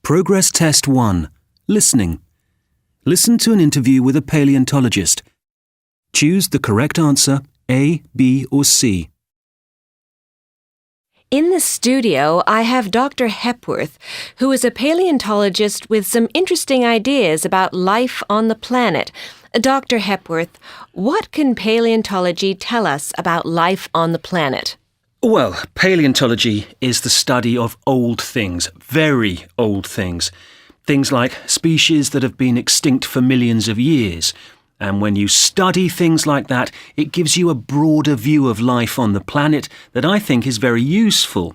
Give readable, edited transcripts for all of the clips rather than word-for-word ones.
Progress Test 1. Listening. Listen to an interview with a paleontologist. Choose the correct answer, A, B or C. In the studio, I have Dr. Hepworth, who is a paleontologist with some interesting ideas about life on the planet. Dr. Hepworth, what can paleontology tell us about life on the planet? Well, paleontology is the study of old things, very old things. Things like species that have been extinct for millions of years. And when you study things like that, it gives you a broader view of life on the planet that I think is very useful.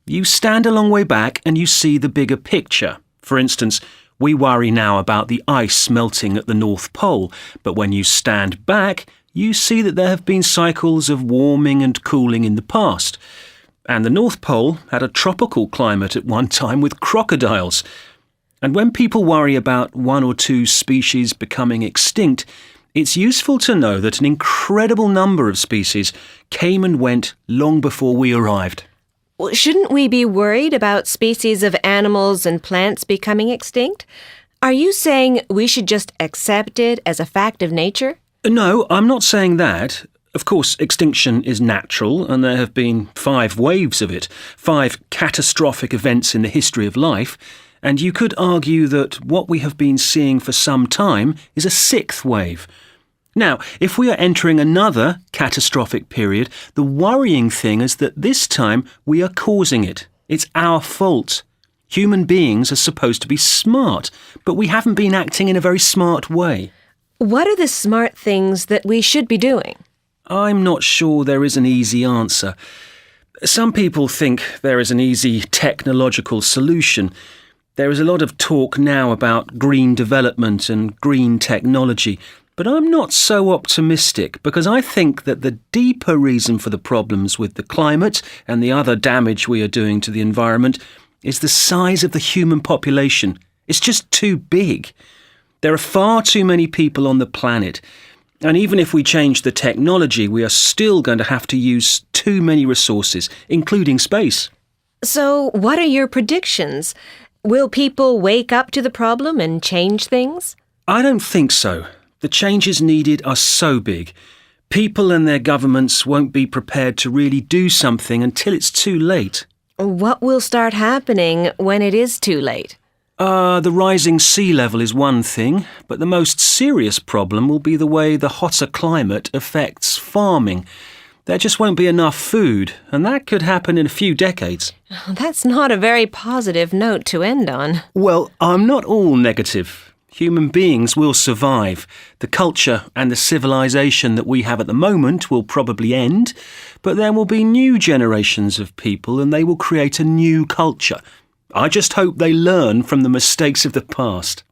You stand a long way back and you see the bigger picture. For instance, we worry now about the ice melting at the North Pole, but when you stand back, you see that there have been cycles of warming and cooling in the past. And the North Pole had a tropical climate at one time with crocodiles. And when people worry about one or two species becoming extinct, it's useful to know that an incredible number of species came and went long before we arrived. Well, shouldn't we be worried about species of animals and plants becoming extinct? Are you saying we should just accept it as a fact of nature? No, I'm not saying that. Of course, extinction is natural, and there have been 5 waves of it, 5 catastrophic events in the history of life. And you could argue that what we have been seeing for some time is a 6th wave. Now, if we are entering another catastrophic period, the worrying thing is that this time we are causing it. It's our fault. Human beings are supposed to be smart, but we haven't been acting in a very smart way. What are the smart things that we should be doing? I'm not sure there is an easy answer. Some people think there is an easy technological solution. There is a lot of talk now about green development and green technology, but I'm not so optimistic because I think that the deeper reason for the problems with the climate and the other damage we are doing to the environment is the size of the human population. It's just too big. There are far too many people on the planet, and even if we change the technology, we are still going to have to use too many resources, including space. So, what are your predictions? Will people wake up to the problem and change things? I don't think so. The changes needed are so big. People and their governments won't be prepared to really do something until it's too late. What will start happening when it is too late? The rising sea level is one thing, but the most serious problem will be the way the hotter climate affects farming. There just won't be enough food, and that could happen in a few decades. That's not a very positive note to end on. Well, I'm not all negative. Human beings will survive. The culture and the civilization that we have at the moment will probably end, but there will be new generations of people and they will create a new culture. I just hope they learn from the mistakes of the past.